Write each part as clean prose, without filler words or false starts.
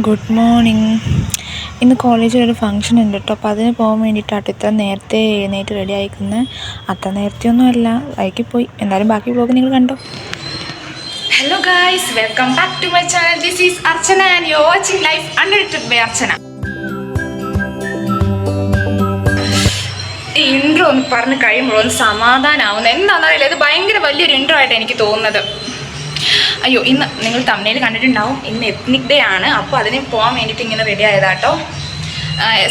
Good morning. ഇന്ന് കോളേജിൽ ഒരു ഫംഗ്ഷൻ ഉണ്ട് കേട്ടോ. അപ്പോൾ അതിന് പോകാൻ വേണ്ടിയിട്ടാട്ടോ ഇത്ര നേരത്തെ എഴുന്നേറ്റ് റെഡി ആയിക്കുന്നത്. അത്ര നേരത്തെയൊന്നും അല്ല, വൈകിപ്പോയി. എന്തായാലും ബാക്കി വ്ലോഗ് നിങ്ങൾ കണ്ടോ. Hello guys, welcome back to my channel. This is Archana and you are watching life unedited by Archana. ഈ ഇൻട്രോ ഒന്ന് പറഞ്ഞ് കഴിയുമ്പോൾ ഒന്ന് സമാധാനമാവുന്നത് എന്താണെന്നറിയില്ല. ഇത് ഭയങ്കര വലിയൊരു ഇൻട്രോ ആയിട്ട് എനിക്ക് തോന്നുന്നത്. അയ്യോ, ഇന്ന് നിങ്ങൾ തമിഴിൽ കണ്ടിട്ടുണ്ടാവും, ഇന്ന് എത്നിക് ഡേ ആണ്. അപ്പോൾ അതിന് പോകാൻ വേണ്ടിയിട്ട് ഇങ്ങനെ റെഡി ആയതാട്ടോ.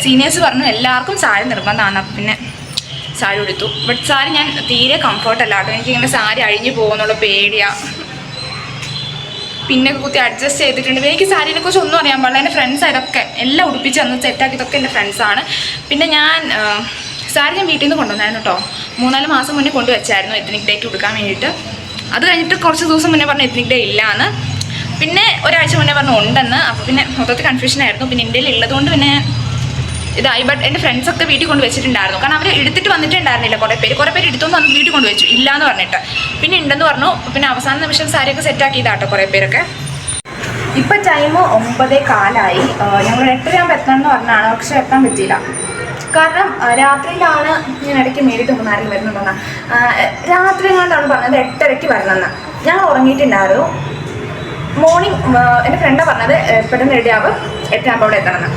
സീനിയേഴ്സ് പറഞ്ഞു എല്ലാവർക്കും സാരി നിർബന്ധമാണ്. അപ്പം പിന്നെ സാരി എടുത്തു. ബട്ട് സാരി ഞാൻ തീരെ കംഫർട്ടല്ല കേട്ടോ. എനിക്കിങ്ങനെ സാരി അഴിഞ്ഞു പോകുന്നുള്ള പേടിയാണ്. പിന്നെ കുത്തി അഡ്ജസ്റ്റ് ചെയ്തിട്ടുണ്ട്. എനിക്ക് സാരീനെ കുറിച്ച് ഒന്നും അറിയാൻ പാടില്ല. എൻ്റെ ഫ്രണ്ട്സ് ഇതൊക്കെ എല്ലാം ഉടുപ്പിച്ച് തന്നു, സെറ്റാക്കിയതൊക്കെ എൻ്റെ ഫ്രണ്ട്സാണ്. പിന്നെ ഞാൻ സാരി ഞാൻ വീട്ടിൽ നിന്ന് കൊണ്ടുവന്നായിരുന്നു കേട്ടോ. 3-4 മാസം മുന്നേ കൊണ്ടുവച്ചായിരുന്നു എത്നിക് ഡേക്ക് കൊടുക്കാൻ വേണ്ടിയിട്ട്. അത് കഴിഞ്ഞിട്ട് കുറച്ച് ദിവസം മുന്നേ പറഞ്ഞു എത്നിക് ഡേ ഇല്ലയെന്ന്. പിന്നെ ഒരാഴ്ച മുന്നേ പറഞ്ഞു ഉണ്ടെന്ന്. അപ്പോൾ പിന്നെ മൊത്തത്തിൽ കൺഫ്യൂഷനായിരുന്നു. പിന്നെ ഇന്ത്യയിൽ ഉള്ളതുകൊണ്ട് പിന്നെ ഇതായി. ബട്ട് എൻ്റെ ഫ്രണ്ട്സൊക്കെ വീട്ടിൽ കൊണ്ട് വെച്ചിട്ടുണ്ടായിരുന്നു. കാരണം അവർ എടുത്തിട്ട് വന്നിട്ടുണ്ടായിരുന്നില്ല. കുറേ പേര് എടുത്തോണ്ട് വന്ന് വീട്ടിൽ കൊണ്ട് വെച്ചു, ഇല്ലയെന്ന് പറഞ്ഞിട്ട്. പിന്നെ ഉണ്ടെന്ന് പറഞ്ഞു. പിന്നെ അവസാന നിമിഷം സാരിയൊക്കെ സെറ്റാക്കിയതാട്ടോ കുറേ പേരൊക്കെ. ഇപ്പം ടൈം 9:15. ഞങ്ങൾ 8:30 എത്തണമെന്ന് പറഞ്ഞാണ്, പക്ഷെ എത്താൻ പറ്റിയില്ല. കാരണം രാത്രിയിലാണ് ഞാൻ ഇടയ്ക്ക് മേടിയിട്ട് ആരെങ്കിലും വരുന്നുണ്ടെന്ന്. രാത്രി എങ്ങാണ്ടാണ് പറഞ്ഞത് 8:30 വരണമെന്ന്. ഞങ്ങൾ ഉറങ്ങിയിട്ടുണ്ടായിരുന്നു. മോർണിംഗ് എൻ്റെ ഫ്രണ്ടാണ് പറഞ്ഞത് പെട്ടെന്ന് റെഡിയാവും, 8:30 അവിടെ എത്തണമെന്ന്.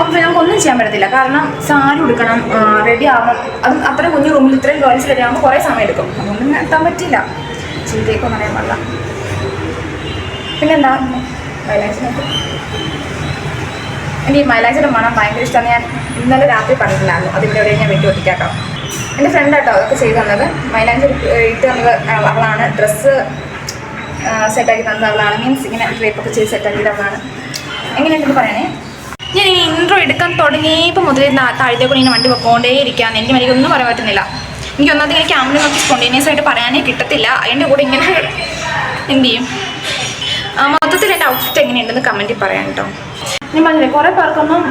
അപ്പോൾ നമുക്കൊന്നും ചെയ്യാൻ പറ്റത്തില്ല. കാരണം സാരി ഉടുക്കണം, റെഡി ആവണം. അതും അത്രയും കുഞ്ഞു റൂമിൽ ഇത്രയും ഗേൾസ് റെഡി ആകുമ്പോൾ കുറേ സമയം എടുക്കും. അതൊന്നും എത്താൻ പറ്റില്ല. ചീത്തയൊക്കെ പറയാൻ പാടില്ല. പിന്നെന്താ മൈലാഞ്ചിനൊക്കെ എനിക്ക് മൈലാഞ്ചിയുടെ മണം ഭയങ്കര ഇഷ്ടമാണ്. ഞാൻ ഇന്നലെ രാത്രി പറഞ്ഞിട്ടില്ലായിരുന്നു. അതിവിടെ എവിടെയും ഞാൻ വെട്ടി ഒട്ടിക്കാട്ടോ. എൻ്റെ ഫ്രണ്ട് കേട്ടോ അതൊക്കെ ചെയ്ത് തന്നത്. മൈലാഞ്ചി ഇട്ട് തന്നത് അവളാണ്. ഡ്രസ്സ് സെറ്റാക്കി തന്നത് അവളാണ്. മീൻസ് ഇങ്ങനെ ഡ്രേപ്പൊക്കെ ചെയ്ത് സെറ്റാക്കിയത് അവളാണ്. എങ്ങനെയുണ്ടെന്ന് പറയണേ. ഞാൻ ഈ ഇൻട്രോ എടുക്കാൻ തുടങ്ങിയപ്പോൾ മുതൽ താഴത്തേക്കൂടെ ഇങ്ങനെ വണ്ടി പൊക്കോണ്ടേ ഇരിക്കുകയാണ്. എനിക്ക് എനിക്കൊന്നും പറയാൻ പറ്റുന്നില്ല. എനിക്ക് ഒന്നാമത് ഇങ്ങനെ ക്യാമറ നോക്കി സ്പോണ്ടേനിയസ് ആയിട്ട് പറയാനേ കിട്ടത്തില്ല. അതിൻ്റെ കൂടെ ഇങ്ങനെ എന്ത് ചെയ്യും. മൊത്തത്തിൽ എൻ്റെ ഔട്ട്ഫിറ്റ് എങ്ങനെയുണ്ടെന്ന് കമൻറ്റിൽ പറയാം കേട്ടോ. ഞാൻ പറഞ്ഞില്ലേ, കുറേ പേർക്കൊന്നും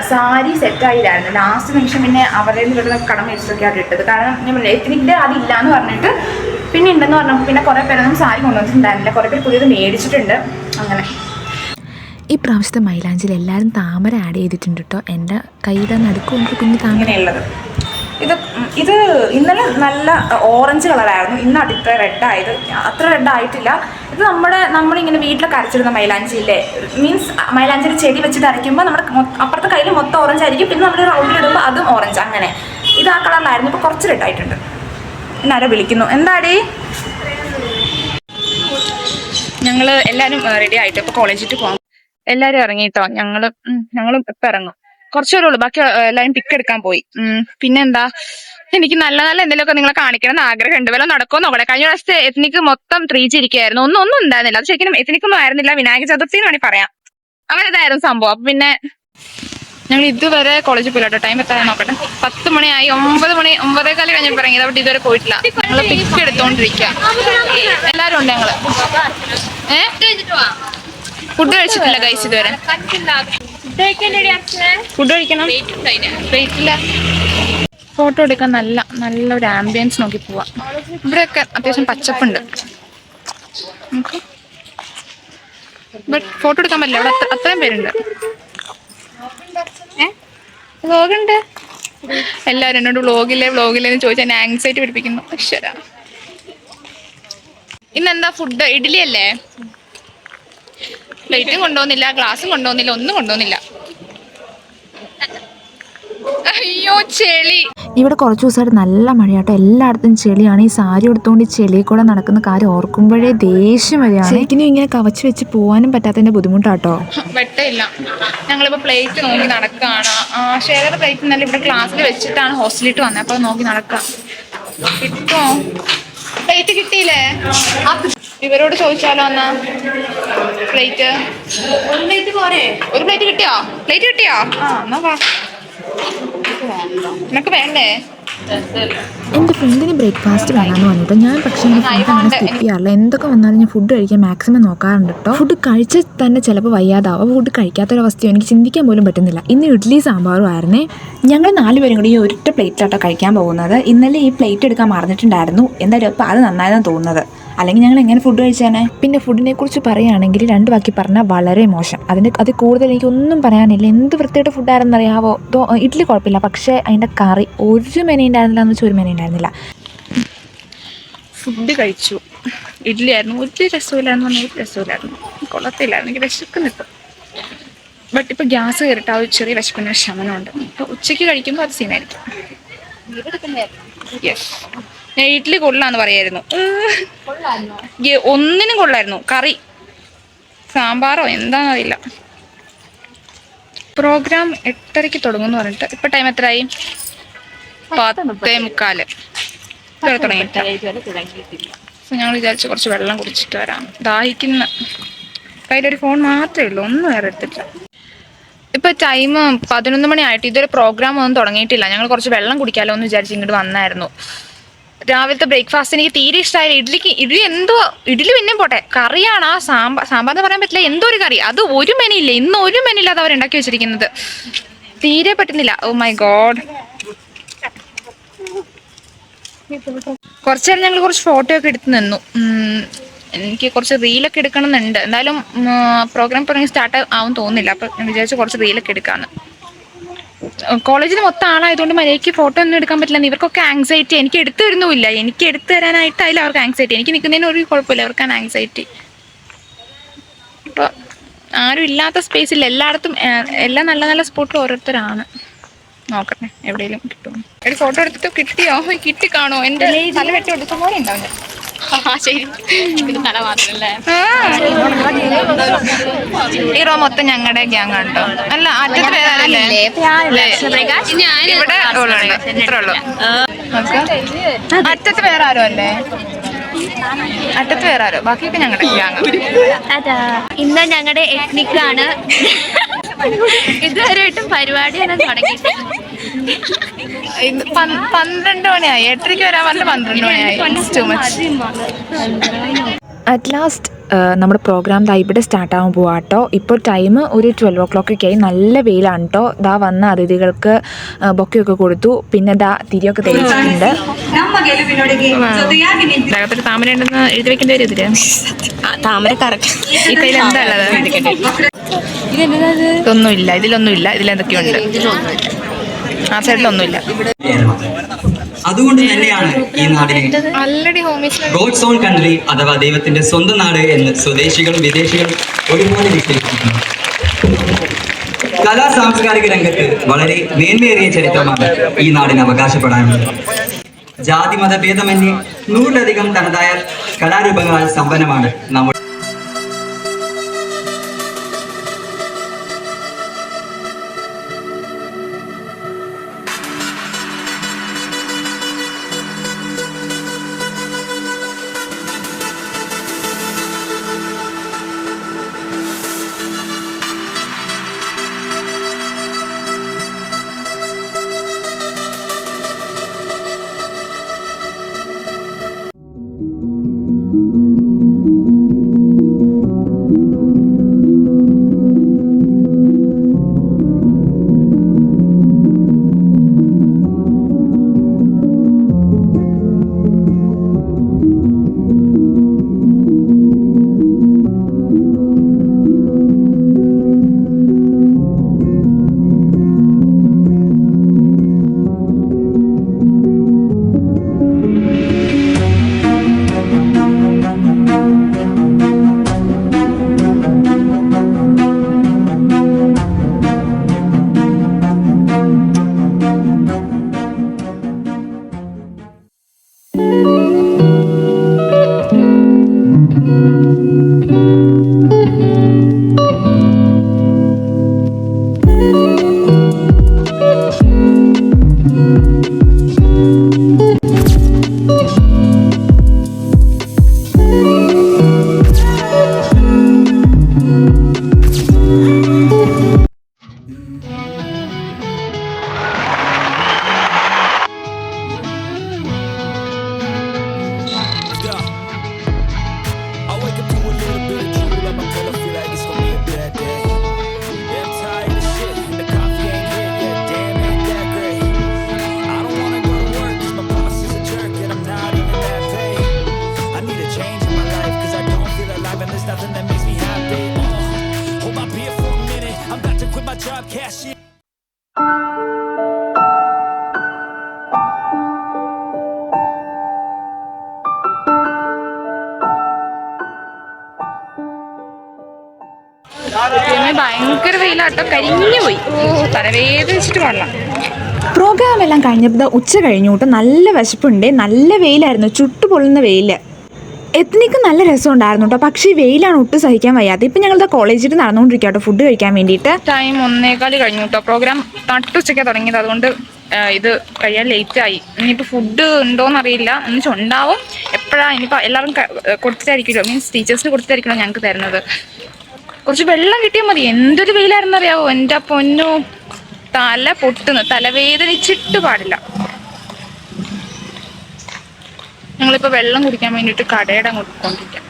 സാരി സെറ്റായില്ലായിരുന്നു. ലാസ്റ്റ് നിമിഷം പിന്നെ അവരുടെ നിന്ന് കടം മേടിച്ചൊക്കെയാണ് ഇട്ടത്. കാരണം ഞാൻ പറഞ്ഞില്ലേ എത്നിക് ഡേ അതില്ല എന്ന് പറഞ്ഞിട്ട് പിന്നെ ഉണ്ടെന്ന് പറഞ്ഞപ്പോൾ പിന്നെ കുറേ പേരൊന്നും സാരി കൊണ്ടുവന്നിട്ടുണ്ടായിരുന്നില്ല. കുറേ പേര് പുതിയത് മേടിച്ചിട്ടുണ്ട്. അങ്ങനെ ഈ പ്രാവശ്യത്തെ മൈലാഞ്ചിൽ എല്ലാവരും താമര ആഡ് ചെയ്തിട്ടുണ്ട് കേട്ടോ. എൻ്റെ കയ്യിലെ നടുക്ക് കുഞ്ഞു താമരയുള്ളത്. ഇത് ഇന്നലെ നല്ല ഓറഞ്ച് കളറായിരുന്നു. ഇന്നാണ് ഇത്ര റെഡായത്. അത്ര റെഡായിട്ടില്ല. ഇത് നമ്മളിങ്ങനെ വീട്ടിലൊക്കെ അരച്ചിടുന്ന മൈലാഞ്ചിയില്ലേ, മീൻസ് മൈലാഞ്ചിയുടെ ചെടി വെച്ചിട്ട് അരയ്ക്കുമ്പോൾ നമ്മുടെ അപ്പുറത്തെ കയ്യിൽ മൊത്തം ഓറഞ്ച് ആയിരിക്കും. പിന്നെ നമ്മൾ റൗണ്ടിലിടുമ്പോൾ അതും ഓറഞ്ച്. അങ്ങനെ ഇത് ആ കളറിലായിരുന്നു. ഇപ്പോൾ കുറച്ച് റെഡായിട്ടുണ്ട്. പിന്നെ ആരോ വിളിക്കുന്നു. എന്താടി? ഞങ്ങൾ എല്ലാവരും റെഡി ആയിട്ട് ഇപ്പോൾ കോളേജിൽ പോകാം. എല്ലാവരും ഇറങ്ങിയിട്ടോ. ഞങ്ങളും ഇപ്പം ഇറങ്ങും. കുറച്ചു പേരുള്ളൂ, ബാക്കി എല്ലാവരും പിക്ക് എടുക്കാൻ പോയി. പിന്നെന്താ, എനിക്ക് നല്ല എന്തെങ്കിലുമൊക്കെ നിങ്ങളെ കാണിക്കണം എന്ന് ആഗ്രഹമുണ്ട്. വല്ല നടക്കുമോ നോക്കട്ടെ. കഴിഞ്ഞ പ്രാവശ്യത്തെ എത്നിക്ക് മൊത്തം 3G ഇരിക്കുകയായിരുന്നു. ഒന്നും ഉണ്ടായിരുന്നില്ല. അത് ശരിക്കും എത്നിക്കൊന്നും ആയിരുന്നില്ല, വിനായക ചതുർത്ഥി എന്ന് വേണമെങ്കിൽ പറയാം. അങ്ങനെ ഇതായിരുന്നു സംഭവം. അപ്പം പിന്നെ ഞങ്ങൾ ഇതുവരെ കോളേജിൽ പോയില്ല കേട്ടോ. ടൈം എത്താൻ നോക്കട്ടെ. 10 മണിയായി. 9:15 കഴിഞ്ഞപ്പോൾ ഇറങ്ങിയത്. അവിടെ ഇതുവരെ പോയിട്ടില്ല. ഞങ്ങൾ പിക്ക് എടുത്തോണ്ടിരിക്കുക. എല്ലാവരും ഉണ്ട് ഞങ്ങള്. ഫുഡ് കഴിച്ചിട്ടില്ല ഗൈസ് ഇതുവരെ. ഫുഡ് കഴിക്കണം. വെയിറ്റില്ല. ഫോട്ടോ എടുക്കാൻ നല്ലൊരു ആംബിയൻസ് നോക്കി പോവാം. ഇവിടെയൊക്കെ അത്യാവശ്യം പച്ചപ്പുണ്ട്. ബട്ട് ഫോട്ടോ എടുക്കാൻ പറ്റില്ല. അവിടെ അത്രയും പേരുണ്ട്. വ്ലോഗുണ്ട്. എല്ലാവരും എന്നോട് വ്ലോഗില്ലേന്ന് ചോദിച്ചാൽ എന്നെ ആങ്സൈറ്റി പിടിപ്പിക്കുന്നു. അക്ഷര ഇന്നെന്താ ഫുഡ്? ഇഡ്ഡലി അല്ലേ? പ്ലേറ്റും കൊണ്ടുപോകുന്നില്ല, ഗ്ലാസും കൊണ്ടുപോകുന്നില്ല, ഒന്നും കൊണ്ടുപോകുന്നില്ല. അയ്യോ ചെളി. ഇവിടെ കുറച്ച് ദിവസമായിട്ട് നല്ല മഴയാട്ടോ. എല്ലായിടത്തും ചെളിയാണ്. ഈ സാരി എടുത്തുകൊണ്ട് ചെളിയിൽ കൂടെ നടക്കുന്ന കാര്യം ഓർക്കുമ്പോഴേ ദേഷ്യം വരികയാണ്. ശരിക്കും ഇങ്ങനെ കവച്ച് വെച്ച് പോകാനും പറ്റാത്തതിന്റെ ബുദ്ധിമുട്ടാട്ടോ. വെട്ടമില്ല. ഞങ്ങളിപ്പോൾ പ്ലേറ്റ് നോക്കി നടക്കുകയാണ്. ഷെയർ പ്ലേറ്റ് നല്ല ഇവിടെ ക്ലാസ്സിൽ വെച്ചിട്ടാണ് ഹോസ്റ്റലിട്ട് വന്നത്. അപ്പോൾ നോക്കി നടക്കാം. കിട്ടുമോ? പ്ലേറ്റ് കിട്ടിയില്ലേ? ഇവരോട് ചോദിച്ചാലോ എന്നാ. പ്ലേറ്റ് ഒരു പ്ലേറ്റ് കിട്ടിയോ? പ്ലേറ്റ് കിട്ടിയോ? എന്നാ വാ. നിനക്ക് വേണ്ടേ? എൻ്റെ ഫ്രണ്ടിന് ബ്രേക്ക്ഫാസ്റ്റ് വേണമെന്ന് പറഞ്ഞിട്ടോ. ഞാൻ പക്ഷേ അങ്ങനെ സ്കിപ്പ് ചെയ്യാറില്ല. എന്തൊക്കെ വന്നാലും ഞാൻ ഫുഡ് കഴിക്കാൻ മാക്സിമം നോക്കാറുണ്ട് കേട്ടോ. ഫുഡ് കഴിച്ച് തന്നെ ചിലപ്പോൾ വയ്യാതാവും. ഫുഡ് കഴിക്കാത്തൊരവസ്ഥയോ എനിക്ക് ചിന്തിക്കാൻ പോലും പറ്റുന്നില്ല. ഇന്ന് ഇഡ്ഡലി സാമ്പാറും ആയിരുന്നേ. ഞങ്ങൾ 4 പേരും കൂടി ഈ ഒരൊറ്റ പ്ലേറ്റിലാട്ടോ കഴിക്കാൻ പോകുന്നത്. ഇന്നലെ ഈ പ്ലേറ്റ് എടുക്കാൻ മറന്നിട്ടുണ്ടായിരുന്നു. എന്തായാലും ഇപ്പോൾ അത് നന്നായെന്ന് തോന്നുന്നത്. അല്ലെങ്കിൽ ഞങ്ങൾ എങ്ങനെ ഫുഡ് കഴിച്ചാനേ. പിന്നെ ഫുഡിനെ കുറിച്ച് പറയുകയാണെങ്കിൽ 2 വാക്കി പറഞ്ഞാൽ വളരെ മോശം. അത് കൂടുതൽ എനിക്കൊന്നും പറയാനില്ല. എന്ത് വൃത്തിയായിട്ട് ഫുഡായിരുന്നെന്ന് അറിയാവോ. ഇഡ്ഡലി കുഴപ്പമില്ല, പക്ഷേ അതിൻ്റെ കറി ഒരു മെനു ഉണ്ടായിരുന്നില്ല എന്ന് വെച്ചാൽ ഒരു മെനു ഉണ്ടായിരുന്നില്ല. ഫുഡ് കഴിച്ചു. ഇഡ്ഡലി ആയിരുന്നു, ഒരു രസമില്ലായിരുന്നു, ഒരു രസമില്ലായിരുന്നു, കൊള്ളത്തില്ലായിരുന്നു. എനിക്ക് വിശക്കുന്നിപ്പോൾ. ബട്ട് ഇപ്പോൾ ഗ്യാസ് കയറിയിട്ട് ആ ഒരു ചെറിയ വിശപ്പിന് ശമനമുണ്ട്. ഇപ്പോൾ ഉച്ചയ്ക്ക് കഴിക്കുമ്പോൾ അത് സീനായിരിക്കും. യെസ്, ഞാൻ ഇഡ്ഡലി കൊള്ളാന്ന് പറയായിരുന്നു. ഒന്നിനും കൊള്ളായിരുന്നു. കറി സാമ്പാറോ എന്താണെന്നറിയില്ല. പ്രോഗ്രാം 8:30 തുടങ്ങുമെന്ന് പറഞ്ഞിട്ട് ഇപ്പം ടൈം എത്രയായി? 10:45 തുടങ്ങിയിട്ടില്ല. ഞങ്ങൾ വിചാരിച്ചു കുറച്ച് വെള്ളം കുടിച്ചിട്ട് വരാം. ദാഹിക്കുന്ന. കയ്യിലൊരു ഫോൺ മാത്രമേ ഉള്ളൂ, ഒന്നും വേറെ എടുത്തിട്ടില്ല. ഇപ്പം ടൈം 11 മണിയായിട്ട് ഇതൊരു പ്രോഗ്രാം ഒന്നും തുടങ്ങിയിട്ടില്ല. ഞങ്ങൾ കുറച്ച് വെള്ളം കുടിക്കാമല്ലോ എന്ന് വിചാരിച്ച് ഇങ്ങോട്ട് വന്നായിരുന്നു. രാവിലത്തെ ബ്രേക്ക്ഫാസ്റ്റ് എനിക്ക് തീരെ ഇഷ്ടമായില്ല. ഇഡ്ഡലി എന്തോ, ഇഡ്ഡലി പിന്നെ പോട്ടെ, കറിയാണ്. ആ സാമ്പാർ എന്ന് പറയാൻ പറ്റില്ല, എന്തോ ഒരു കറി. അത് ഒരു മെനു ഇല്ല, ഇന്ന് ഒരു മെനു ഇല്ലാതെ അവർ ഉണ്ടാക്കി വെച്ചിരിക്കുന്നത്. തീരെ പറ്റുന്നില്ല. Oh my god. കുറച്ചു നേരം ഞങ്ങൾ കുറച്ച് ഫോട്ടോ ഒക്കെ എടുത്ത് നിന്നു. എനിക്ക് കുറച്ച് റീലൊക്കെ എടുക്കണം എന്നുണ്ട്. എന്തായാലും പ്രോഗ്രാം തുടങ്ങി സ്റ്റാർട്ട് ആവും തോന്നുന്നില്ല. അപ്പം ഞാൻ വിചാരിച്ചു കുറച്ച് റീലൊക്കെ എടുക്കാമെന്ന്. കോളേജിൽ മൊത്തം ആളായതുകൊണ്ട് മര്യാദയ്ക്ക് ഫോട്ടോ ഒന്നും എടുക്കാൻ പറ്റില്ല. ഇവർക്കൊക്കെ ആങ്സൈറ്റി. എനിക്ക് എടുത്തു തരുന്നുമില്ല. എനിക്ക് എടുത്തു തരാനായിട്ടായാലും അവർക്ക് ആങ്സൈറ്റി. എനിക്ക് നിൽക്കുന്നതിന് ഒരു കുഴപ്പമില്ല, അവർക്കാണ് ആങ്സൈറ്റി. അപ്പോൾ ആരും ഇല്ലാത്ത സ്പേസിൽ എല്ലായിടത്തും എല്ലാ നല്ല നല്ല സ്പോട്ടിലും ഓരോരുത്തരാണ്. നോക്കട്ടെ എവിടെയെങ്കിലും കിട്ടുമോ. ഒരു ഫോട്ടോ എടുത്തിട്ട് കിട്ടിയോ? കിട്ടി കാണോ? എൻ്റെ തല വെട്ടി എടുത്ത പോലെ ഉണ്ടാവും. ഈ റോ മൊത്തം ഞങ്ങളുടെ ഗ്യാങ് ആണ് കേട്ടോ. അല്ല, അറ്റത്ത് വേറല്ലേ? ഇവിടെ ഉള്ളുണ്ട്, ഇത്ര ഉള്ളു. അറ്റത്ത് വേറെ ആരോ അല്ലേ? അറ്റത്ത് വേറെ ആരോ, ബാക്കിയൊക്കെ ഞങ്ങളുടെ ഗ്യാങ്. ഇന്ന് ഞങ്ങളുടെ എത്നിക്കാണ്. ഇതുവരെയായിട്ടും പരിപാടിയൊന്നും തുടങ്ങിയിട്ടില്ല. 12 മണിയായി. 8:30 വരാൻ പറഞ്ഞിട്ട് 12 മണിയായി. Too much. അറ്റ് ലാസ്റ്റ് നമ്മുടെ പ്രോഗ്രാം ഇവിടെ സ്റ്റാർട്ടാകാൻ പോവാം കേട്ടോ. ഇപ്പോൾ ടൈം ഒരു 12 o'clock ഒക്കെ ആയി. നല്ല വെയിലാണ് കേട്ടോ. വന്ന അതിഥികൾക്ക് ബൊക്കെയൊക്കെ കൊടുത്തു. പിന്നെ തിരിയൊക്കെ തെളിയിച്ചിട്ടുണ്ട്. താമര ഉണ്ടെന്ന് എഴുതി വെക്കേണ്ടി വരും ഇതില്. താമര കറക്റ്റ്. ഈ കയ്യിൽ എന്താ ഉള്ളത്? ഇതൊന്നുമില്ല, ഇതിലൊന്നുമില്ല. ഇതിലെന്തൊക്കെയുണ്ട്? ആ സൈഡിലൊന്നുമില്ല. അതുകൊണ്ട് തന്നെയാണ് ഈ നാടിനെ ഗോഡ്സ് ഓൺ കൺട്രി അഥവാ ദൈവത്തിന്റെ സ്വന്തം നാട് എന്ന് സ്വദേശികളും വിദേശികളും ഒരുപോലെ വിശേഷിപ്പിക്കുന്നു. കലാ സാംസ്കാരിക രംഗത്ത് വളരെ മേന്മയേറിയ ചരിത്രമാണ് ഈ നാടിന് അവകാശപ്പെടാനുള്ളത്. ജാതി മതഭേദമന്യേ 100-ലധികം തനതായ കലാരൂപങ്ങളാൽ സമ്പന്നമാണ് നമ്മുടെ there's nothing that makes me happy. Hold my beer for a minute, I'm about to quit my job, cash in. ഭയങ്കര വെയിലാട്ടോ, കരിഞ്ഞു പോയി. തലവേദനിച്ചിട്ട് പാടില്ല. പ്രോഗ്രാം എല്ലാം കഴിഞ്ഞപ്പോൾ ഉച്ച കഴിഞ്ഞു കേട്ടോ. നല്ല വിശപ്പുണ്ട്, നല്ല വെയിലായിരുന്നു, ചുട്ടുപൊള്ളുന്ന വെയിൽ. എത്നിക്ക് നല്ല രസമുണ്ടായിരുന്നു കേട്ടോ. പക്ഷേ വെയിലാണ് ഒട്ടും സഹിക്കാൻ വയ്യാതെ. ഇപ്പം ഞങ്ങളുടെ കോളേജിൽ നടന്നുകൊണ്ടിരിക്കുക കേട്ടോ ഫുഡ് കഴിക്കാൻ വേണ്ടിയിട്ട്. ടൈം 1:15 കഴിഞ്ഞു കേട്ടോ. പ്രോഗ്രാം നട്ടുച്ചയ്ക്കാണ് തുടങ്ങിയത്, അതുകൊണ്ട് ഇത് കഴിയാൻ ലേറ്റായി. ഇനിയിപ്പോൾ ഫുഡ് ഉണ്ടോയെന്നറിയില്ല, ഉണ്ടാവും. എപ്പോഴാണ് ഇനിയിപ്പോൾ എല്ലാവരും കൊടുത്തിട്ടായിരിക്കുമല്ലോ, മീൻസ് ടീച്ചേഴ്സിന് കൊടുത്തിട്ടായിരിക്കുമല്ലോ ഞങ്ങൾക്ക് തരുന്നത്. കുറച്ച് വെള്ളം കിട്ടിയാൽ മതി. എന്തൊരു വെയിലായിരുന്നു അറിയാവോ, എൻ്റെ പൊന്നു. തല പൊട്ടുന്നു, തലവേദനിച്ചിട്ട് പാടില്ല. ഞങ്ങളിപ്പോൾ വെള്ളം കുടിക്കാൻ വേണ്ടിയിട്ട് കടയുടെ അങ്ങോട്ട് കൊണ്ടിരിക്കാം.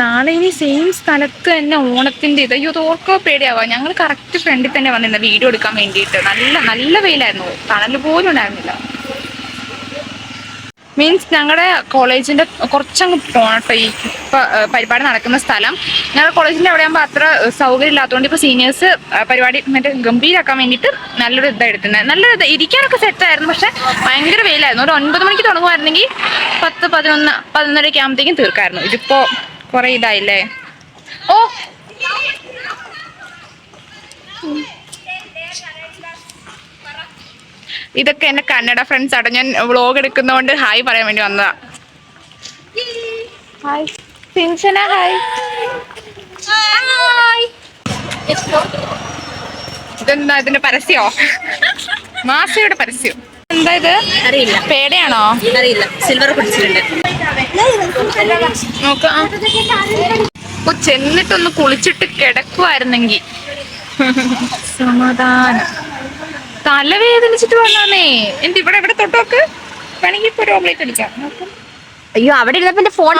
നാളെ ഇനി സെയിം സ്ഥലത്ത് തന്നെ ഓണത്തിൻ്റെ ഇത്. അയ്യോ, ഓർക്കോ പേടിയാവാം. ഞങ്ങൾ കറക്റ്റ് ഫ്രണ്ടിൽ തന്നെ വന്നിരുന്ന വീഡിയോ എടുക്കാൻ വേണ്ടിയിട്ട്. നല്ല നല്ല വെയിലായിരുന്നു, തണൽ പോലും ഉണ്ടായിരുന്നില്ല. മീൻസ് ഞങ്ങളുടെ കോളേജിൻ്റെ കുറച്ചങ്ങ് പോകണം കേട്ടോ ഈ പരിപാടി നടക്കുന്ന സ്ഥലം. ഞങ്ങളുടെ കോളേജിൻ്റെ അവിടെ ആകുമ്പോൾ അത്ര സൗകര്യം ഇല്ലാത്തതുകൊണ്ട് ഇപ്പോൾ സീനിയേഴ്സ് പരിപാടി മറ്റേ ഗംഭീരാക്കാൻ വേണ്ടിയിട്ട് നല്ലൊരു ഇതാണ് എടുക്കുന്നത്. നല്ലൊരു ഇരിക്കാനൊക്കെ സെറ്റായിരുന്നു, പക്ഷെ ഭയങ്കര വെയിലായിരുന്നു. ഒരു 9 മണിക്ക് തുടങ്ങുമായിരുന്നെങ്കിൽ 10, 11, 11:30 ആകുമ്പോഴത്തേക്കും തീർക്കായിരുന്നു. ഇതിപ്പോൾ കുറേ ഇതായില്ലേ. ഓ ഇതൊക്കെ എൻ്റെ കന്നഡ ഫ്രണ്ട്സ് ആട്ടോ. ഞാൻ വ്ളോഗ് എടുക്കുന്നതുകൊണ്ട് ഹായ് പറയാൻ വേണ്ടി വന്നതാ. Hi Sinshana, hi. ഇതെന്താ ഇതിന്റെ പരസ്യമോ? മാസയുടെ പരസ്യം. എന്താ ഇത്? അറിയില്ല. പേടയാണോ? അറിയില്ല. സിൽവർ പിടിച്ചിട്ടുണ്ട്. നോക്കാം. ചെന്നിട്ടൊന്ന് കുളിച്ചിട്ട് കിടക്കുവായിരുന്നെങ്കിൽ സമാധാനം. തലവേദനിച്ചിട്ട് വന്നാന്നേ. എന്റെ ഇവിടെ തൊട്ടോക്ക് വേണമെങ്കിൽ ഇപ്പൊ ഒരു ഓംലേറ്റ് അടിക്കാം. അയ്യോ, അവിടെ ഇരുന്നപ്പോ ഫോൺ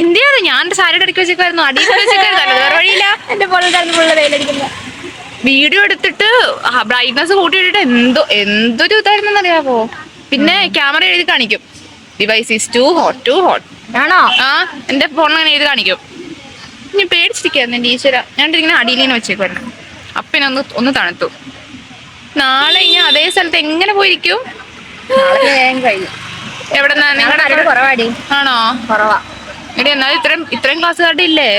എന്റെയാണ്, ഞാൻ സാരിയുടെ അടുക്കി വെച്ചേക്കായിരുന്നു, അടിയിൽ വെച്ചേക്കായിരുന്നു. വേറെ വഴിയില്ല. എന്റെ ഫോണിൽ വെയിലടിക്കുന്ന വീഡിയോ എടുത്തിട്ട് ബ്രൈറ്റ്നസ് കൂട്ടിയിട്ടിട്ട് എന്തൊരു ഇതായിരുന്നു അറിയാവോ. പിന്നെ ക്യാമറ എഴുതി കാണിക്കും, ഡിവൈസ് ഈസ് ടു ഹോട്ട് ആണോ? ആ, എന്റെ ഫോൺ അങ്ങനെ എഴുതി കാണിക്കും. ഞാൻ പേടിച്ചിരിക്കായിരുന്നു എൻ്റെ ഈശ്വര. ഞാൻ ഇങ്ങനെ അടിയിലിങ്ങനെ വെച്ചേക്കുമായിരുന്നു. അപ്പം ഒന്ന് തണുത്തു. നാളെ ഇനി അതേ സ്ഥലത്ത് എങ്ങനെ പോയിരിക്കും? എവിടെന്നാ നിങ്ങളുടെ കുറവാടി? ആണോ? കുറവാ. എടി, എന്നാലും ഇത്രയും ക്ലാസ്സുകാരുടെ ഇല്ലേ?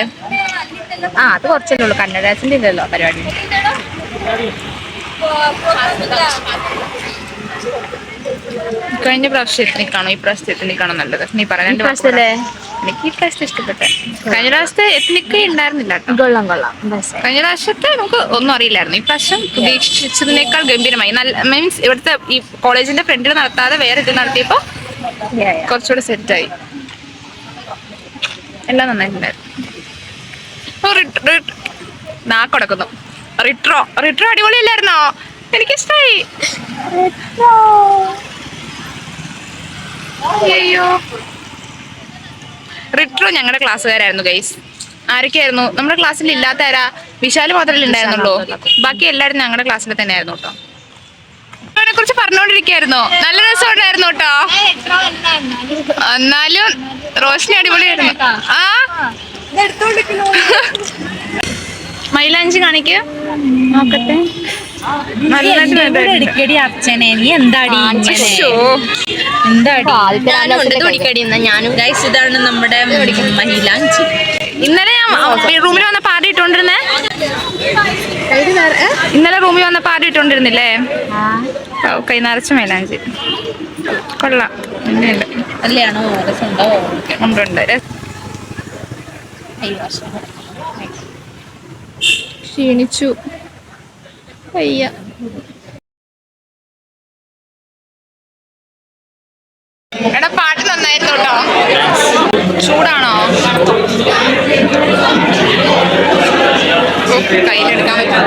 ആ, അത് കുറച്ചല്ലേ ഉള്ളൂ. കന്നഡാസിന്റെ ഇല്ലല്ലോ പരിപാടി. കഴിഞ്ഞ പ്രാവശ്യം എത്നിക്കാണോ ഈ പ്രാവശ്യത്തെ എത്നിക്കാണോ നല്ലത്? നീ പറയാൻ എനിക്ക് ഈ പ്രാവശ്യത്തെ ഇഷ്ടപ്പെട്ടെ. കഴിഞ്ഞ പ്രാവശ്യത്തെ എത്നിക്ക് ഉണ്ടായിരുന്നില്ല കേട്ടോ. കൊള്ളാം. കഴിഞ്ഞ പ്രാവശ്യത്തെ നമുക്ക് ഒന്നും അറിയില്ലായിരുന്നു. ഈ പ്രാവശ്യം പ്രതീക്ഷിച്ചതിനേക്കാൾ ഗംഭീരമായി. നല്ല മീൻസ് ഇവിടുത്തെ ഈ കോളേജിന്റെ ഫ്രണ്ടിൽ നടത്താതെ വേറെ ഇത് നടത്തിയപ്പോൾ കുറച്ചുകൂടെ സെറ്റായി. എല്ലാം നന്നായിട്ടുണ്ടായിരുന്നു. നാക്കൊടക്കുന്നു. റിട്രോ അടിപൊളിയല്ലായിരുന്നോ? എനിക്കിഷ്ടായി. അയ്യോ, റിട്രോ ഞങ്ങളുടെ ക്ലാസ്സുകാരായിരുന്നു ഗൈസ്. ആരൊക്കെയായിരുന്നു നമ്മുടെ ക്ലാസ്സിൽ? ഇല്ലാത്ത ആരാ? വിശാല് മാത്രമല്ലേ ഉണ്ടായിരുന്നുള്ളൂ. ബാക്കി എല്ലാവരും ഞങ്ങളുടെ ക്ലാസ്സിൽ തന്നെ ആയിരുന്നു കേട്ടോ. അതിനെ കുറിച്ച് പറഞ്ഞുകൊണ്ടിരിക്കുകയായിരുന്നു. നല്ല രസം ഉണ്ടായിരുന്നു കേട്ടോ. എന്നാലും റോഷിനി അടിപൊളിയായിരുന്നു. ആ, മൈലാഞ്ചി കാണിക്ക് നോക്കട്ടെ. എടുക്കടി അച്ഛനെ, നീ എന്താടി ഞാനും ഗൈസ്. ഇതാണ് നമ്മുടെ മൈലാഞ്ചി. ഇന്നലെ ഞാൻ റൂമിൽ വന്ന പാടി ഇട്ടോണ്ടിരുന്നേ. ഇന്നലെ റൂമിൽ വന്ന പാടി ഇട്ടോണ്ടിരുന്നില്ലേ? കൈ നിറച്ച മൈലാഞ്ചി. കൊള്ളാം. അല്ലയാണോ? രസമുണ്ടോ? ഉണ്ട്. ക്ഷീണിച്ചു വയ്യ. എടാ, പാട്ട് നന്നായിരുന്നു കേട്ടോ. ചൂടാണോ? കയ്യിലെടുക്കാൻ പറ്റും.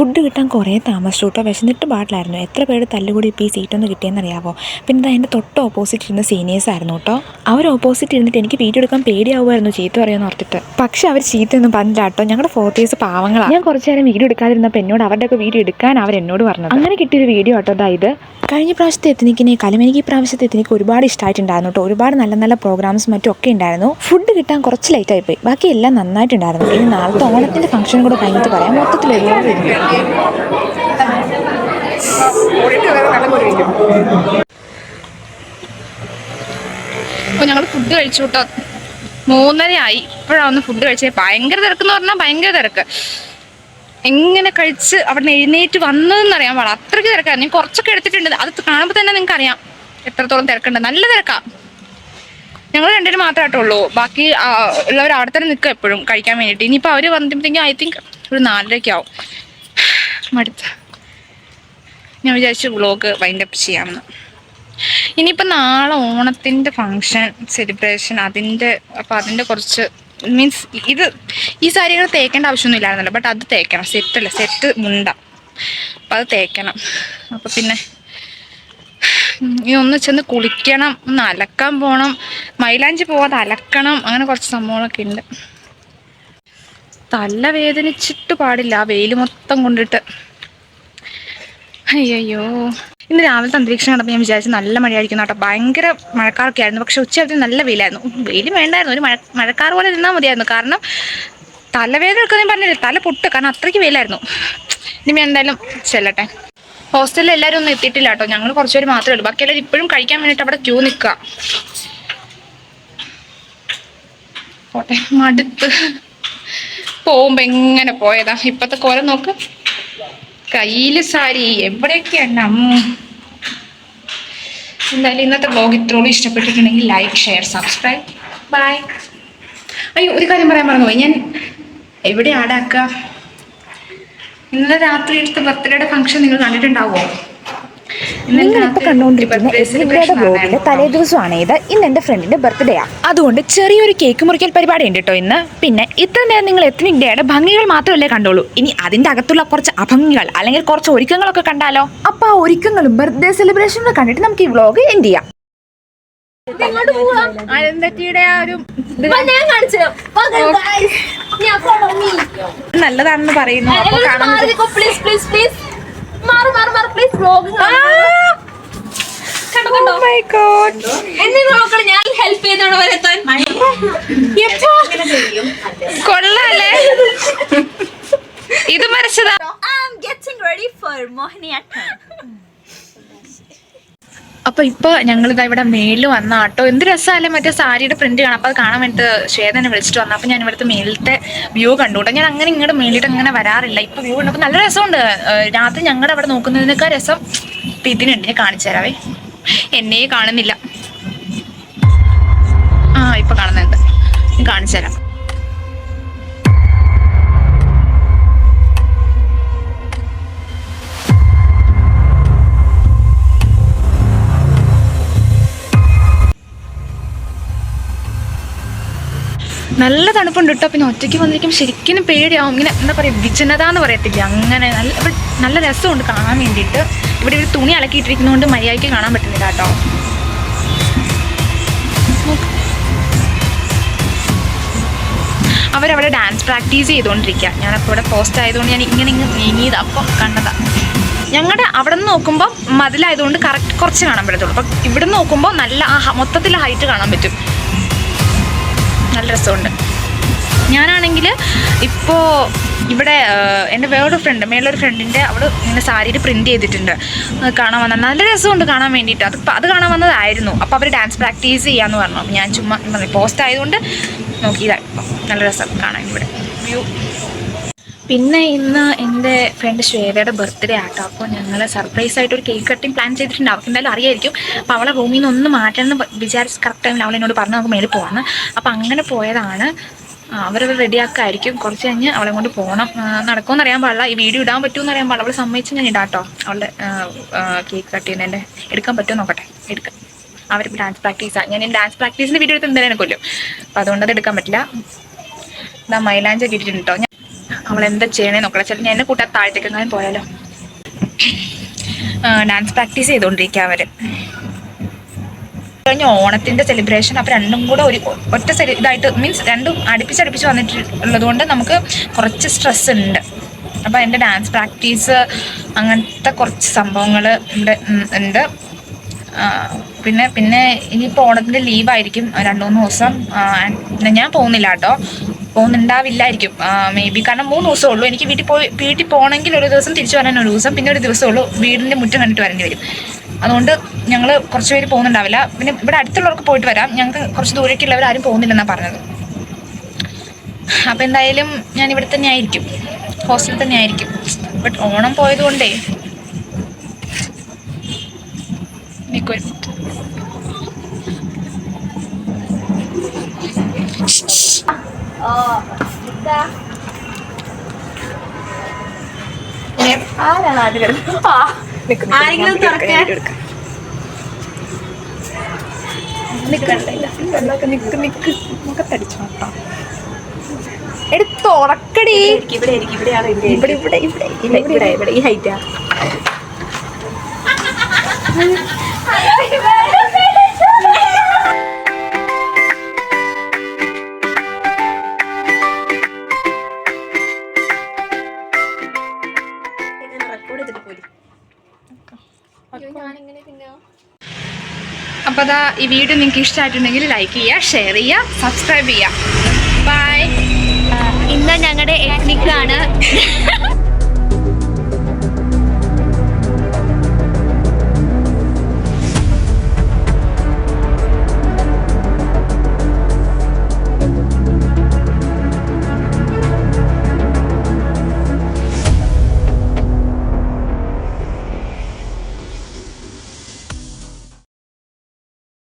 ഫുഡ് കിട്ടാൻ കുറേ താമസിച്ചു കേട്ടോ. വിശന്നിട്ട് പാടില്ലായിരുന്നു. എത്ര പേര് തല്ലുകൂടി ഇപ്പോൾ ഈ സീറ്റൊന്ന് കിട്ടിയെന്നറിയാമോ? പിന്നെ അതിൻ്റെ തൊട്ട് ഓപ്പോസിറ്റ് ഇരുന്ന സീനിയേഴ്സ് ആയിരുന്നു കേട്ടോ. അവർ ഓപ്പോസിറ്റ് ഇരുന്നിട്ട് എനിക്ക് വീഡിയോ എടുക്കാൻ പേടിയാവുമായിരുന്നു, ചീത്ത പറയുമെന്ന് ഓർത്തിട്ട്. പക്ഷെ അവർ ചീത്തയൊന്നും പറഞ്ഞില്ല കേട്ടോ. ഞങ്ങളുടെ 4th ഇയേഴ്സ് പാവങ്ങളാണ്. ഞാൻ കുറച്ച് നേരം വീഡിയോ എടുക്കാതിരുന്നപ്പോൾ എന്നോട് അവരുടെയൊക്കെ വീഡിയോ എടുക്കാൻ അവരെന്നോട് പറഞ്ഞത്. അങ്ങനെ കിട്ടിയൊരു വീഡിയോ കേട്ടോ ഇത്. കഴിഞ്ഞ പ്രാവശ്യത്തെ എത്തനിക്കിനേക്കാളും എനിക്ക് ഈ പ്രാവശ്യത്തെ എത്തനിക്ക് ഒരുപാട് ഇഷ്ടമായിട്ടുണ്ടായിരുന്നു കേട്ടോ. ഒരുപാട് നല്ല നല്ല പ്രോഗ്രാംസും മറ്റും ഒക്കെ ഉണ്ടായിരുന്നു. ഫുഡ് കിട്ടാൻ കുറച്ച് ലേറ്റ് ആയിപ്പോയി, ബാക്കി എല്ലാം നന്നായിട്ടുണ്ടായിരുന്നു. ഇനി നാളത്തെ ഓണത്തിൻ്റെ ഫംഗ്ഷൻ കൂടെ കഴിഞ്ഞിട്ട് പറയാം. മൊത്തത്തിൽ അപ്പോൾ ഞങ്ങൾ ഫുഡ് കഴിച്ചു കേട്ടോ. 3:30 ഇപ്പോഴാണ് ഫുഡ് കഴിച്ചത്. ഭയങ്കര തിരക്കെന്ന് പറഞ്ഞാൽ ഭയങ്കര തിരക്ക്. എങ്ങനെ കഴിച്ച് അവിടെ നിന്ന് എഴുന്നേറ്റ് വന്നതെന്നറിയാൻ പാടില്ല, അത്രയ്ക്ക് തിരക്കാണ്. ഞാൻ കുറച്ചൊക്കെ എടുത്തിട്ടുണ്ട്, അത് കാണുമ്പോൾ തന്നെ നിങ്ങൾക്ക് അറിയാം എത്രത്തോളം തിരക്കുണ്ട്. നല്ല തിരക്കാണ്. ഞങ്ങൾ രണ്ടുപേരും മാത്രമായിട്ടുള്ളൂ, ബാക്കി ഉള്ളവർ അവിടെ തന്നെ നിൽക്കുക എപ്പോഴും കഴിക്കാൻ വേണ്ടിയിട്ട്. ഇനിയിപ്പോൾ അവർ വന്നിട്ടുണ്ടെങ്കിൽ ഐ തിങ്ക് ഒരു 4:30 ആവും. മടുത്ത് ഞാൻ വിചാരിച്ചു വ്ളോഗ് വൈൻഡപ്പ് ചെയ്യാമെന്ന്. ഇനിയിപ്പോൾ നാളെ ഓണത്തിൻ്റെ ഫങ്ഷൻ സെലിബ്രേഷൻ അപ്പോൾ അതിൻ്റെ കുറച്ച് മീൻസ് ഈ സാരികൾ തേക്കേണ്ട ആവശ്യമൊന്നും ഇല്ലായിരുന്നല്ലോ, ബട്ട് അത് തേക്കണം. സെറ്റ് മുണ്ട, അപ്പം അത് തേക്കണം. അപ്പോൾ പിന്നെ ഇനി ഒന്ന് ചെന്ന് കുളിക്കണം, ഒന്ന് അലക്കാൻ പോകണം, മൈലാഞ്ചി പോവാതെ അലക്കണം, അങ്ങനെ കുറച്ച് സംഭവങ്ങളൊക്കെ ഉണ്ട്. തല വേദനിച്ചിട്ട് പാടില്ല, വെയിൽ മൊത്തം കൊണ്ടിട്ട്. അയ്യോ, ഇന്ന് രാവിലത്തെ അന്തരീക്ഷം കണ്ടപ്പോൾ ഞാൻ വിചാരിച്ചു നല്ല മഴയായിരിക്കും കേട്ടോ. ഭയങ്കര മഴക്കാറൊക്കെ ആയിരുന്നു. പക്ഷെ ഉച്ചയായിട്ട് നല്ല വെയിലായിരുന്നു. വെയിൽ വേണ്ടായിരുന്നു, ഒരു മഴക്കാർ പോലെ നിന്നാൽ മതിയായിരുന്നു. കാരണം തലവേദന എടുക്കുന്നതിന് പറഞ്ഞില്ല, തല പൊട്ട്, കാരണം അത്രയ്ക്ക് വെയിലായിരുന്നു. ഇനി ഞാൻ എന്തായാലും ചെല്ലട്ടെ. ഹോസ്റ്റലിൽ എല്ലാവരും ഒന്നും എത്തിയിട്ടില്ല കേട്ടോ. ഞങ്ങൾ കുറച്ച് പേര് മാത്രമേ ഉള്ളൂ. ബാക്കി എല്ലാവരും ഇപ്പോഴും കഴിക്കാൻ വേണ്ടിയിട്ട് അവിടെ ക്യൂ നിൽക്കുക. പോട്ടെ, മടുത്ത് പോകുമ്പോൾ എങ്ങനെ പോയതാ. ഇപ്പോഴത്തെ കോലം നോക്ക്, കയ്യിൽ സാരി, എവിടെയൊക്കെയാണ് അമ്മ. എന്തായാലും ഇന്നത്തെ വ്ലോഗ് ഇത്രയോളം ഇഷ്ടപ്പെട്ടിട്ടുണ്ടെങ്കിൽ ലൈക്ക്, ഷെയർ, സബ്സ്ക്രൈബ്. ബൈ. അയ്യോ, ഒരു കാര്യം പറയാൻ മറന്നുപോയി. ഞാൻ എവിടെ ആടാക്കുക, ഇന്നലെ രാത്രി എടുത്ത ബർത്ത്ഡേയുടെ ഫംഗ്ഷൻ നിങ്ങൾ കണ്ടിട്ടുണ്ടാവുമോ? നിങ്ങളിപ്പോൾ കണ്ടുകൊണ്ടിരിക്കുന്ന ബ്ലോഗിന്റെ തലേ ദിവസമാണ് ഇത്. ഇന്ന് എൻ്റെ ഫ്രണ്ടിന്റെ ബർത്ത്ഡേ ആണ്, അതുകൊണ്ട് ചെറിയൊരു കേക്ക് മുറിക്കൽ പരിപാടി ഉണ്ട് കേട്ടോ ഇന്ന്. പിന്നെ ഇത്ര നേരം നിങ്ങൾ എത്നിക് ഡേയുടെ ഭംഗികൾ മാത്രമല്ലേ കണ്ടോളൂ, ഇനി അതിന്റെ അകത്തുള്ള കുറച്ച് അഭംഗികൾ അല്ലെങ്കിൽ കുറച്ച് ഒരുക്കങ്ങളൊക്കെ കണ്ടാലോ? അപ്പൊ ആ ഒരുക്കങ്ങളും ബർത്ത്ഡേ സെലിബ്രേഷനും കണ്ടിട്ട് നമുക്ക് ഈ വ്ലോഗ് എൻഡ് ചെയ്യാം. നല്ലതാണെന്ന് പറയുന്നു. അപ്പൊ കാണാൻ ഞാൻ ഹെൽപ്പ് ചെയ്തോണോ വരെത്താൻ? കൊള്ളാല്ലേ, ഇത് മരിച്ചതാ. അപ്പൊ ഇപ്പൊ ഞങ്ങളിതാ ഇവിടെ മേളിൽ വന്ന കേട്ടോ. എന്ത് രസമല്ലേ മറ്റേ സാരിയുടെ പ്രിന്റ് കാണാം. അപ്പൊ അത് കാണാൻ വേണ്ടിട്ട് ശ്വേതനെ വിളിച്ചിട്ട് വന്നു. അപ്പൊ ഞാൻ ഇവിടുത്തെ മേളിലത്തെ വ്യൂ കണ്ടു കേട്ടോ. ഞാൻ അങ്ങനെ ഇങ്ങോട്ട് മേളിട്ട് അങ്ങനെ വരാറില്ല. ഇപ്പൊ വ്യൂ കണ്ടപ്പോൾ നല്ല രസമുണ്ട്. രാത്രി ഞങ്ങളുടെ അവിടെ നോക്കുന്നതിനേക്കാൾ രസം ഇപ്പൊ ഇതിനുണ്ട്. ഞാൻ കാണിച്ചു തരാവേ. എന്നെ കാണുന്നില്ല, ഇപ്പൊ കാണുന്നുണ്ട്. ഞാൻ കാണിച്ചു തരാം. നല്ല തണുപ്പുണ്ട് കേട്ടോ. പിന്നെ ഒറ്റയ്ക്ക് വന്നിരിക്കും ശരിക്കും പേടിയാവും. ഇങ്ങനെ എന്താ പറയുക, വിജനത എന്ന് പറയത്തില്ല, അങ്ങനെ നല്ല രസമുണ്ട് കാണാൻ വേണ്ടിയിട്ട്. ഇവിടെ ഒരു തുണി അലക്കിയിട്ടിരിക്കുന്നതുകൊണ്ട് മര്യാദയ്ക്ക് കാണാൻ പറ്റുന്നില്ല കേട്ടോ. അവരവിടെ ഡാൻസ് പ്രാക്ടീസ് ചെയ്തുകൊണ്ടിരിക്കുക. ഞാനപ്പോൾ ഇവിടെ പോസ്റ്റ് ആയതുകൊണ്ട് ഞാൻ ഇങ്ങനെ നീങ്ങിയത് അപ്പോൾ കണ്ടതാ. ഞങ്ങളുടെ അവിടെ നിന്ന് നോക്കുമ്പോൾ മതിലായതുകൊണ്ട് കറക്റ്റ് കുറച്ച് കാണാൻ പറ്റത്തുള്ളൂ. അപ്പം ഇവിടെ നിന്ന് നോക്കുമ്പോൾ നല്ല മൊത്തത്തിൽ ഹൈറ്റ് കാണാൻ പറ്റും. നല്ല രസമുണ്ട്. ഞാനാണെങ്കിൽ ഇപ്പോൾ ഇവിടെ എൻ്റെ വേറൊരു ഫ്രണ്ട്, മേളൊരു ഫ്രണ്ടിൻ്റെ അവിടെ ഇങ്ങനെ സാരിയിൽ പ്രിൻറ്റ് ചെയ്തിട്ടുണ്ട്. കാണാൻ വന്നാൽ നല്ല രസമുണ്ട് കാണാൻ വേണ്ടിയിട്ട്. അത് കാണാൻ വന്നതായിരുന്നു. അപ്പോൾ അവർ ഡാൻസ് പ്രാക്ടീസ് ചെയ്യാമെന്ന് പറഞ്ഞു. അപ്പോൾ ഞാൻ ചുമ്മാ പോസ്റ്റ് ആയതുകൊണ്ട് നോക്കിയതാണ്. നല്ല രസം കാണാൻ ഇവിടെ വ്യൂ. പിന്നെ ഇന്ന് എൻ്റെ ഫ്രണ്ട് ശ്വേതയുടെ ബർത്ത്ഡേ ആട്ടോ. അപ്പോൾ ഞങ്ങൾ സർപ്രൈസ് ആയിട്ട് ഒരു കേക്ക് കട്ടിങ് പ്ലാൻ ചെയ്തിട്ടുണ്ട്. അവർക്ക് എന്തായാലും അറിയായിരിക്കും. അപ്പോൾ അവളെ റൂമിൽ നിന്ന് ഒന്ന് മാറ്റണമെന്ന് വിചാരിച്ച് കറക്റ്റ് ടൈമിൽ അവളെന്നോട് പറഞ്ഞ് നമുക്ക് മേളിൽ പോകാമെന്ന്. അപ്പോൾ അങ്ങനെ പോയതാണ്. അവരവർ റെഡിയാക്കായിരിക്കും. കുറച്ച് കഴിഞ്ഞ് അവളെ കൊണ്ട് പോകണം. നടക്കുമെന്ന് അറിയാൻ പാടില്ല, ഈ വീഡിയോ ഇടാൻ പറ്റുമെന്ന് അറിയാൻ പാടില്ല. അവൾ സമ്മതിച്ച് ഞാൻ ഇടാം കേട്ടോ. അവളുടെ കേക്ക് കട്ട് ചെയ്യുന്നതിൻ്റെ എടുക്കാൻ പറ്റുമോ നോക്കട്ടെ, എടുക്കാം. അവർ ഡാൻസ് പ്രാക്ടീസാണ്. ഞാൻ ഡാൻസ് പ്രാക്ടീസിൻ്റെ വീഡിയോ എടുത്ത് എന്തായാലും കൊല്ലും. അപ്പോൾ അതുകൊണ്ട് അത് എടുക്കാൻ പറ്റില്ല. മൈലാഞ്ചൊക്കെ ഇട്ടിട്ടുണ്ട് കേട്ടോ. അവൾ എന്താ ചെയ്യണേ നോക്കണം. ചില ഞാൻ എന്നെ കൂട്ടാൻ താഴത്തേക്കെങ്ങാനും പോയാലോ. ഡാൻസ് പ്രാക്ടീസ് ചെയ്തുകൊണ്ടിരിക്കുക അവർ. കഴിഞ്ഞ ഓണത്തിൻ്റെ സെലിബ്രേഷൻ അപ്പോൾ രണ്ടും കൂടെ ഒറ്റ ഇതായിട്ട് മീൻസ് രണ്ടും അടുപ്പിച്ച് വന്നിട്ടുള്ളത് കൊണ്ട് നമുക്ക് കുറച്ച് സ്ട്രെസ് ഉണ്ട്. അപ്പോൾ എൻ്റെ ഡാൻസ് പ്രാക്ടീസ് അങ്ങനത്തെ കുറച്ച് സംഭവങ്ങൾ ഇവിടെ ഉണ്ട്. പിന്നെ ഇനിയിപ്പോൾ ഓണത്തിൻ്റെ ലീവായിരിക്കും 2-3 ദിവസം. ഞാൻ പോകുന്നില്ല കേട്ടോ, പോകുന്നുണ്ടാവില്ലായിരിക്കും മേ ബി. കാരണം 3 ദിവസമേ ഉള്ളൂ എനിക്ക് വീട്ടിൽ പോകണമെങ്കിൽ ഒരു ദിവസം, തിരിച്ചു വരാൻ ഒരു ദിവസം, പിന്നെ ഒരു ദിവസമേ ഉള്ളൂ വീടിൻ്റെ മുറ്റം കണ്ടിട്ട് വരേണ്ടി വരും. അതുകൊണ്ട് ഞങ്ങൾ കുറച്ച് പേര് പോകുന്നുണ്ടാവില്ല. പിന്നെ ഇവിടെ അടുത്തുള്ളവർക്ക് പോയിട്ട് വരാം. ഞങ്ങൾക്ക് കുറച്ച് ദൂരേക്കുള്ളവർ ആരും പോകുന്നില്ലെന്നാണ് പറഞ്ഞത്. അപ്പോൾ എന്തായാലും ഞാൻ ഇവിടെ തന്നെ ആയിരിക്കും, ഹോസ്റ്റലിൽ തന്നെ ആയിരിക്കും. ബട്ട് ഓണം പോയതുകൊണ്ടേ എടുത്തോടക്കടി. ഇവിടെ ഈ ഹൈറ്റാ. അപ്പോൾ അതാ ഈ വീഡിയോ നിങ്ങൾക്ക് ഇഷ്ടമായിട്ടുണ്ടെങ്കിൽ ലൈക്ക് ചെയ്യുക, ഷെയർ ചെയ്യുക, സബ്സ്ക്രൈബ് ചെയ്യുക. ബൈ. ഇന്ന് ഞങ്ങളുടെ എത്നിക്കാണ്.